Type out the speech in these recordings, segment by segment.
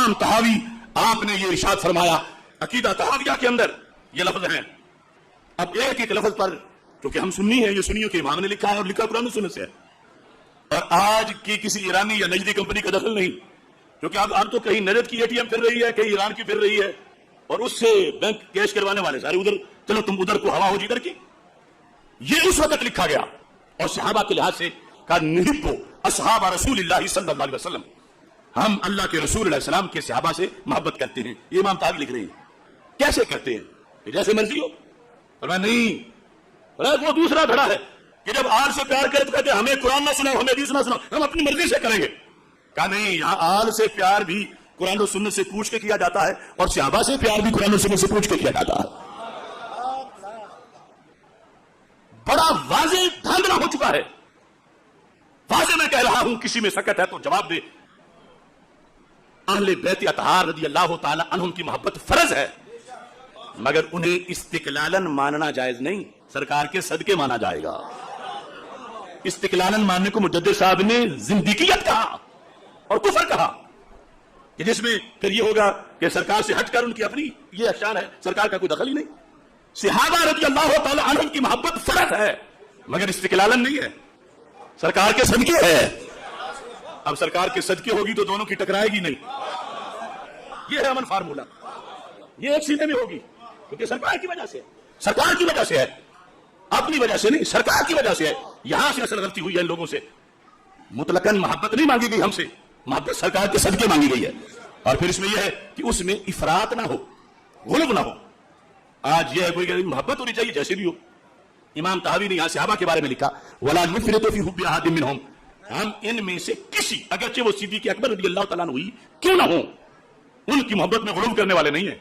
इमाम तहावी आपने ये इरशाद फरमाया अकीदा तहाविया के अंदर ये लफ्ज हैं। अब एक एक लफ्ज पर, क्योंकि हम सुन्नी है, ये सुन्नियों के इमाम ने लिखा है और लिखा कुरान सुन्नत से है, और आज की किसी ईरानी या नजदी कंपनी का दखल नहीं, क्योंकि अब तो कहीं नजद की एटीएम फिर रही है, कहीं ईरान की फिर रही है, और उससे बैंक कैश करवाने वाले सारे उधर, चलो तुम उधर को हवा हो जिधर की। ये उस वक्त लिखा गया और सहाबा के लिहाज से कहा निहिब्बु असहाब रसूलिल्लाह सल्लल्लाहु अलैहि वसल्लम, हम अल्लाह के रसूल अलैहि सलाम के सहाबा से मोहब्बत करते हैं। ये इमाम तावी लिख रहे हैं। कैसे करते हैं? कि जैसे मर्जी हो। और मैं नहीं, वो दूसरा धड़ा है कि जब आल से प्यार करे तो कहते हमें कुरान ना सुनाओ, हमें हदीस ना सुनाओ, हम अपनी मर्जी से करेंगे। कहा नहीं, यहां आल से प्यार भी कुरान और सुन्नत से पूछ के किया जाता है और सहाबा से प्यार भी कुरान और सुन्नत से पूछ के किया जाता है। बड़ा वाज़ेह धांधला हो चुका है। वाज़ेह मैं कह रहा हूं, किसी में सकत है तो जवाब दे। अहले बैत अतहार रज़ी अल्लाह ताला अन्हुम की मोहब्बत फर्ज है, मगर उन्हें इस्तिकलालन मानना जायज नहीं, सरकार के सदके माना जाएगा। इस्तिकलालन मानने को मुजद्दिद साहब ने जिंदगियत कहा और कुफर कहा, कि जिसमें फिर ये होगा कि सरकार से हटकर उनकी अपनी ये अशान है, सरकार का कोई दखल ही नहीं। सहाबा रज़ी अल्लाह ताला अन्हुम की मोहब्बत फर्ज है, मगर इस्तिकलालन नहीं है, सरकार के सदके है। अब सरकार के सदके होगी तो दोनों की टकराएगी नहीं। ये है अमन फार्मूला, ये एक सीने में होगी, क्योंकि सरकार की वजह से, सरकार की वजह से है, अपनी वजह से नहीं, सरकार की वजह से है। यहां से असल गलती हुई है इन लोगों से। मुतलकन मोहब्बत नहीं मांगी गई हमसे, मोहब्बत सरकार के सदके मांगी गई है। और फिर इसमें यह है कि उसमें इफरात ना हो, गुलब ना हो। आज यह है कोई मोहब्बत होनी चाहिए जैसे भी हो। इमाम तहावी ने यहां सहाबा के बारे में लिखा, वला नुफ़रितु फ़ी हुब्बि अहदिन मिनहुम, हम इनमें से किसी, अगरचे वो सिद्दीक़ अकबर रज़ी अल्लाह ताला अन्हु हुई क्यों ना हो, उनकी मोहब्बत में गुलब करने वाले नहीं है।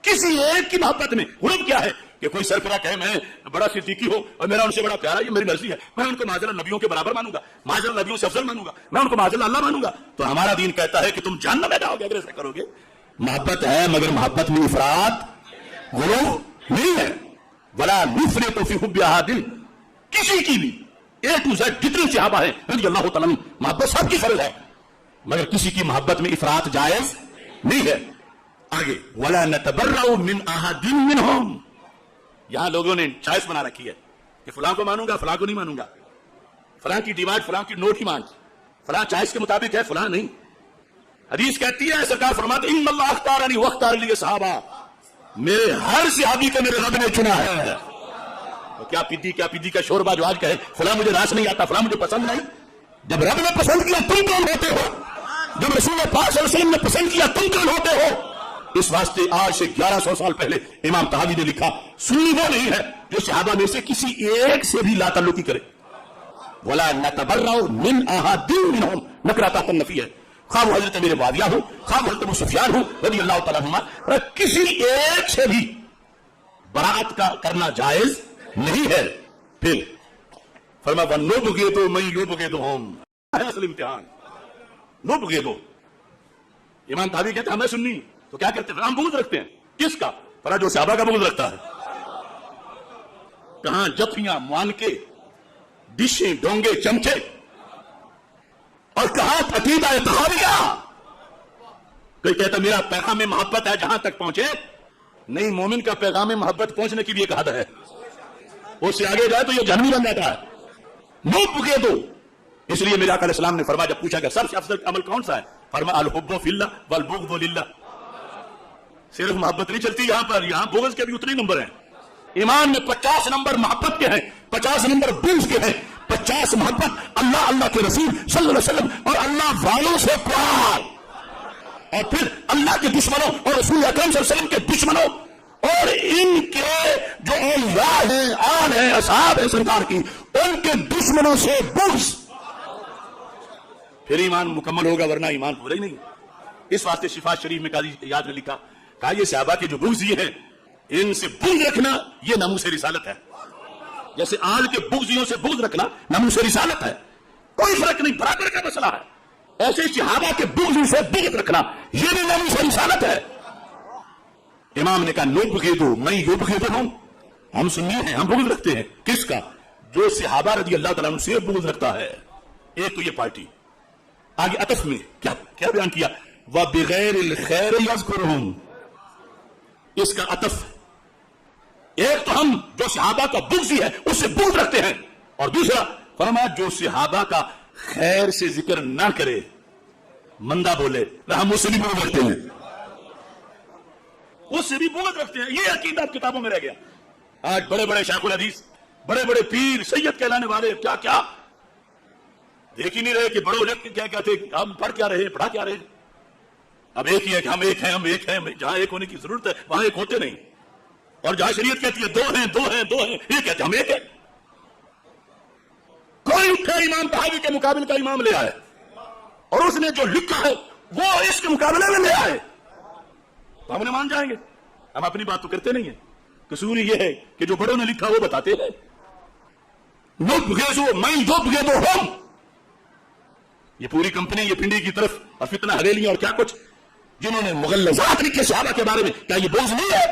किसी एक की मोहब्बत में गुलब क्या है कि कोई सरफरा कहे मैं बड़ा सिद्दीकी हूं और मेरा उनसे बड़ा प्यारा, ये मेरी मर्जी है, मैं उनको माज़अल्लाह नबियों के बराबर मानूंगा, माज़अल्लाह नबियों से अफजल मानूंगा, मैं उनको माज़अल्लाह अल्लाह मानूंगा। तो हमारा दीन कहता है कि तुम जहन्नम में जाओगे अगर ऐसा करोगे। मोहब्बत है, मगर मोहब्बत में इफरात गुलब नहीं है। वला नुफ़रितु फ़ी हुब्बि अहदिन, किसी की भी ए टू जेड जितने सहाबा है रज़ी अल्लाह ताला अन्हुम, मोहब्बत सबकी फर्ज है, मगर किसी की मोहब्बत में इफरात जायज नहीं है। आगे वला नतबर्रउ मिन अहदिन मिनहुम, यहां लोगों ने चॉइस बना रखी है कि फलां को मानूंगा, फलां को नहीं मानूंगा, फलां की डिमांड, फलां की नो डिमांड, फलां चॉइस के मुताबिक है, फलां नहीं। हदीस कहती है, सरकार फरमाते इन्नल्लाह अख्तारनी वख्तार लिय सहाबा, मेरे हर सहाबी को मेरे रब ने चुना है। तो क्या पीदी का शोरबा जो आज कहे फलां मुझे रास नहीं आता, फलां मुझे पसंद नहीं, जब रब ने पसंद किया तुम कौन होते हो? जब रसूल पाक सल्लल्लाहु अलैहि वसल्लम ने पसंद किया तुम कौन होते हो? इस वास्ते आज से 1100 साल पहले इमाम तहावी ने लिखा, सुन्नी वो नहीं है जो सहाबा में से किसी एक से भी लाताल्लुकी करे। वला नतबर्रउ मिन अहदिन मिनहुम, नकरा तातन नफी है, खा वो हजरत मेरे मुआविया हो, खा वो हजरत अबू सुफियान हो रज़ी अल्लाह ताला अन्हुमा, किसी एक से भी बरात का करना जायज नहीं है। फिर फरमा नुबग़िदु तो मैं युबग़िदुहुम, असल इम्तिहान नुबग़िदु। इमाम तहावी कहते हैं हमें सुन्नी तो क्या करते हैं, हम बुग़्ज़ रखते हैं। किसका? फला जो सहाबा का बुग़्ज़ रखता है। कहां जफियां मान के, डिशें डोंगे चमचे, और कहा अकीदा तहाविया। कोई कहता मेरा पैगाम में मोहब्बत है जहां तक पहुंचे, नहीं, मोमिन का पैगाम में मोहब्बत पहुंचने की भी एक हद है, उससे आगे जाए तो ये जहन्नमी बन जाता है। नुबग़िदु, इसलिए मेरे आका अलैहिस्सलाम ने फरमाया, जब पूछा गया सबसे अफजल अमल कौन सा है, फरमाया अल हुब्बु फिल्लाह वल बुग़्ज़ु लिल्लाह। सिर्फ मोहब्बत नहीं चलती यहां पर, यहां बुग़्ज़ के भी उतने नंबर हैं। ईमान में 50 नंबर मोहब्बत के हैं, 50 नंबर बुग़्ज़ के हैं। 50 मोहब्बत अल्लाह, अल्लाह के रसूल सल्लल्लाहु अलैहि वसल्लम और अल्लाह वालों से प्यार, और फिर अल्लाह के दुश्मनों और रसूल अकरम सल्लल्लाहु अलैहि वसल्लम के दुश्मनों और इनके जो औलिया हैं, आल हैं, असहाब हैं सरकार की, उनके दुश्मनों से बुग़्ज़, फिर ईमान मुकम्मल होगा, वरना ईमान पूरा ही नहीं। इस वास्ते शिफा शरीफ में काजी याद ने लिखा, कहा ये सहाबा के जो बुग़्ज़ ये हैं, इनसे बुग़्ज़ रखना ये नामूस रिसालत है। जैसे आल के बुग़्ज़ियों से बुग़्ज़ रखना नामूस रिसालत है, कोई फर्क नहीं, बराबर का मसला है। ऐसे सहाबा के बुग़्ज़ से बुग़्ज़ रखना ये भी नामूस रिसालत है। इमाम ने कहा नुबग़िदु मैं युबग़िदुहुम, हम सुन्नी हैं, हम बुग़्ज़ रखते हैं। किसका? जो सहाबा रज़ी अल्लाह ताला अन्हुम से बुग़्ज़ रखता है। एक तो ये पार्टी। आगे अतफ में क्या क्या बयान किया, وَبِغَيْرِ الْخَيْرِ يَذْكُرُهُمْ، اس کا عطف ایک تو ہم جو صحابہ کا بغضی ہے اس سے بغض رکھتے ہیں، اور دوسرا فرمایا جو صحابہ کا خیر سے ذکر نہ کرے، مندہ بولے، ہم اس سے بھی بغض رکھتے ہیں، اس سے بھی بغض رکھتے ہیں۔ یہ عقیدہ کتابوں میں رہ گیا۔ آج بڑے بڑے شیخ الحدیث، بڑے بڑے پیر سید کہلانے والے کیا کیا دیکھ ہی نہیں رہے کہ بڑوں نے کیا کہتے، ہم پڑھ کیا رہے، پڑھا کیا رہے۔ اب ایک ہی ہے کہ ہم ایک ہیں، ہم ایک ہیں، جہاں ایک ہونے کی ضرورت ہے وہاں ایک ہوتے نہیں، اور جہاں شریعت کہتی ہے دو ہیں دو ہیں دو ہیں، یہ کہتے ہیں ہم ایک ہیں۔ کوئی اٹھا امام طحاوی کے مقابل کا امام لے آئے اور اس نے جو لکھا ہے وہ اس کے مقابلے میں لے آئے تو ہم نے مان جائیں گے؟ ہم اپنی بات تو کرتے نہیں ہیں۔ قصور یہ ہے کہ جو بڑوں نے لکھا وہ بتاتے ہیں۔ نبغض من یبغضهم، یہ پوری کمپنی یہ پنڈی کی طرف اور فتنہ حویلی اور کیا کچھ جنہوں نے مغلظات لکھے صحابہ کے بارے میں، کیا یہ بغض نہیں ہے؟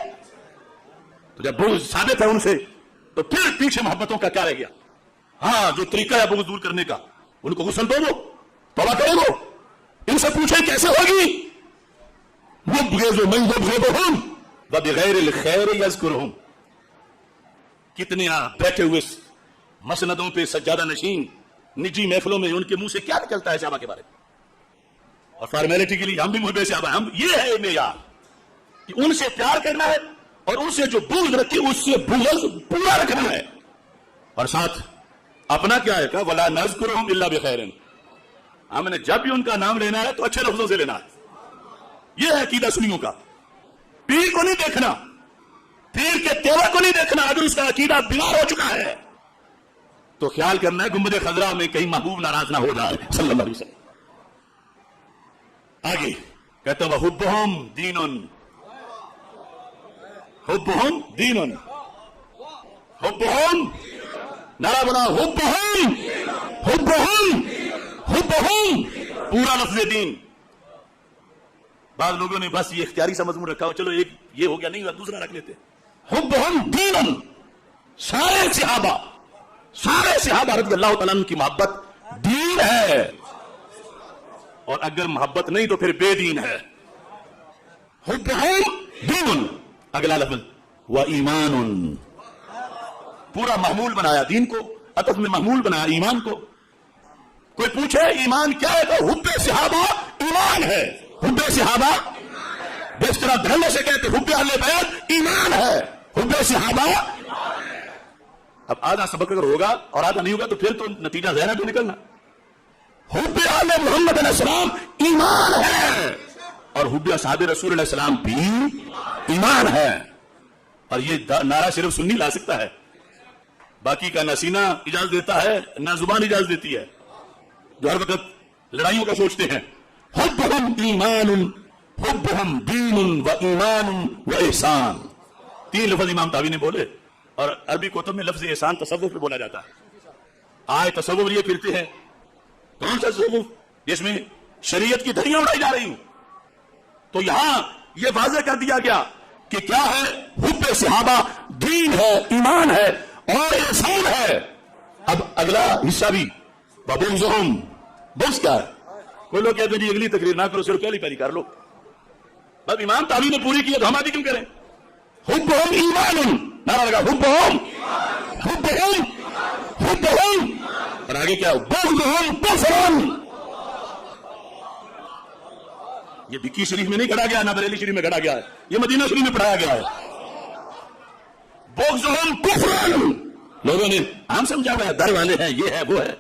تو جب بغض ثابت ہے ان سے تو پھر پیچھے محبتوں کا کیا رہ گیا؟ ہاں جو طریقہ ہے بغض دور کرنے کا، ان کو غسل دو وہ، توبہ کرو وہ، ان سے پوچھیں کیسے ہوگی؟ نبغض من یبغضهم وبغیر الخیر یذکرهم۔ کتنے بیٹھے ہوئے مسندوں پہ سجادہ نشین نجی محفلوں میں ان کے منہ سے کیا نکلتا ہے صحابہ کے بارے میں، اور فارمیلٹی کے لیے ہم بھی محب صحابہ ہیں، ہم یہ ہے معیار کہ ان سے پیار کرنا ہے اور ان سے جو بغض رکھی اس سے بغض پورا رکھنا ہے، اور ساتھ اپنا کیا ہے کہ ولا نذکرهم الا بخیر، ہم نے جب بھی ان کا نام لینا ہے تو اچھے لفظوں سے لینا ہے۔ یہ ہے عقیدہ سنیوں کا۔ پیر کو نہیں دیکھنا، پیر کے تیور کو نہیں دیکھنا، اگر اس کا عقیدہ بیمار ہو چکا ہے تو خیال کرنا ہے گنبد خضرا میں کہیں محبوب ناراض نہ ہو جائے صلی اللہ علیہ وسلم۔ آگے کہتے ہیں وحبہم دین، حبہم دین، حبہم نعرہ بنا، حبہم حبہم حبہم، پورا لفظ دین۔ بعض لوگوں نے بس یہ اختیاری سا مضمون رکھا ہو، چلو ایک یہ ہو گیا، نہیں دوسرا رکھ لیتے، حبہم دین۔ سارے صحابہ رضی اللہ تعالیٰ عنہ کی محبت دین ہے، اور اگر محبت نہیں تو پھر بے دین ہے۔ حبہم دین، اگلا لفظ وایمان، پورا محمول بنایا دین کو، عطف میں محمول بنایا ایمان کو۔ کوئی پوچھے ایمان کیا ہے تو حب صحابہ ایمان ہے، حب صحابہ جس طرح دھڑے سے کہتے حب اہل بیت ایمان ہے، حب صحابہ۔ اب آدھا سبق اگر ہوگا اور آدھا نہیں ہوگا تو پھر تو نتیجہ ظاہر بھی نکلنا۔ حب اہل محمد علیہ السلام ایمان ہے، اور حب اصحاب رسول علیہ السلام بھی ایمان ہے، اور یہ نعرہ صرف سنی لا سکتا ہے، باقی کا نہ سینہ اجازت دیتا ہے نہ زبان اجازت دیتی ہے، جو ہر وقت لڑائیوں کا سوچتے ہیں۔ حبہم ایمان، حبہم دین و ایمان و احسان، تین لفظ امام طحاوی نے بولے، اور عربی کتب میں لفظ احسان تصوف پہ بولا جاتا ہے۔ آئے تصوف لیے پھرتے ہیں، کون سا تصوف جس میں شریعت کی دھڑیاں اڑائی جا رہی ہوں؟ تو یہاں یہ واضح کر دیا گیا کہ کیا ہے، حب صحابہ دین ہے، ایمان ہے اور احسان ہے۔ اب اگلا حصہ بھی بغضہم، بغض کیا ہے؟ کوئی لوگ کہتے ہیں جی اگلی تقریر نہ کرو، صرف پہلی پہلی کر لو، اب امام طحاوی نے پوری کی ہے تو ہم آدھی کیوں کریں؟ حبہم ایمان، نعرہ لگا حبہم حبہم حبہم، اور آگے کیا؟ بغضہم کفر۔ یہ بکی شریف میں نہیں گھڑا گیا، نہ بریلی شریف میں گھڑا گیا ہے، یہ مدینہ شریف میں پڑھایا گیا ہے۔ بغضہم کفر، لوگوں نے عام سمجھا ہوا ہے، در والے ہیں، یہ ہے وہ ہے۔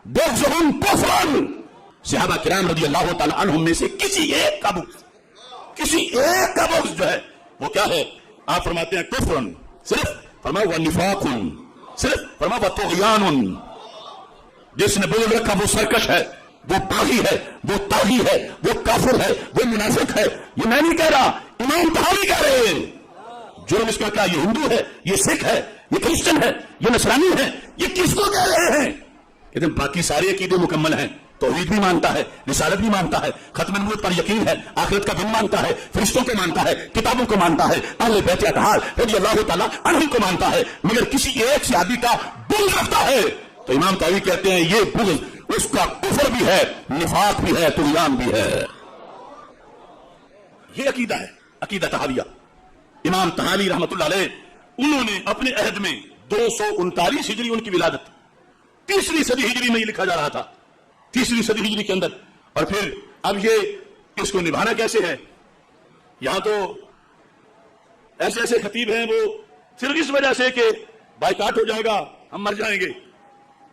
بغضہم کفر، صحابہ کرام رضی اللہ تعالی عنہم میں سے کسی ایک کا بغض، کسی ایک کا بغض جو ہے وہ کیا ہے؟ آپ فرماتے ہیں کفر، صرف فرمایا وہ نفاق، صرف فرمایا وہ طغیان، جس نے بغض رکھا وہ سرکش ہے، وہ باغی ہے، وہ طاغی ہے، وہ کافر ہے، وہ منافق ہے۔ یہ میں نہیں کہہ رہا، امام طحاوی کہہ رہے ہیں۔ جرم اس کا کیا؟ یہ ہندو ہے، یہ سکھ ہے، یہ کرسچن ہے، یہ نصرانی ہے، یہ کس کو کہہ رہے ہیں؟ لیکن باقی سارے عقیدے مکمل ہیں، توحید بھی مانتا ہے، رسالت بھی مانتا ہے، ختم نبوت پر یقین ہے، آخرت کا دن مانتا ہے، فرشتوں کو مانتا ہے، کتابوں کو مانتا ہے، اہل بیت اطہار رضی اللہ تعالیٰ عنہم کو مانتا ہے، مگر کسی ایک صحابی کا بغض رکھتا ہے تو امام طحاوی کہتے ہیں یہ بغض اس کا کفر بھی ہے، نفاق بھی ہے، طغیان بھی ہے۔ یہ عقیدہ ہے عقیدہ تحاویہ. امام تحاوی رحمتullah علیہ انہوں نے اپنے عہد میں 239 ہجری ان کی ولادت 3ری صدی ہجری میں یہ لکھا جا رہا تھا 3ری صدی ہجری کے اندر. اور پھر اب یہ اس کو نبھانا کیسے ہے؟ یہاں تو ایسے ایسے خطیب ہیں وہ صرف اس وجہ سے کہ بائیکاٹ ہو جائے گا ہم مر جائیں گے.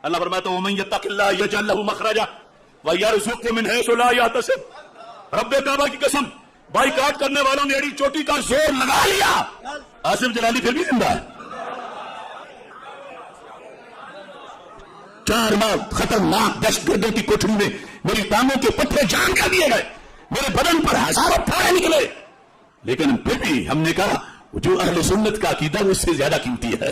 اللہ فرماتا ہے وَمَن يَتَّقِ اللَّهَ يَجْعَل لَّهُ مَخْرَجًا وَيَرْزُقْهُ مِنْ حَيْثُ لَا يَحْتَسِبُ. رب کعبہ کی قسم بائیکاٹ کرنے والوں نے ایڑی چوٹی کا زور لگا لیا. آصف جلالی پھر بھی زندہ ہے. 4 ماہ خطرناک دہشت گردوں کی کوٹھڑی میں میری ٹانگوں کے پٹھے جان کر دیے گئے, میرے بدن پر ہزاروں پھاڑے نکلے, لیکن پھر بھی ہم نے کہا جو اہل سنت کا عقیدہ وہ اس سے زیادہ قیمتی ہے.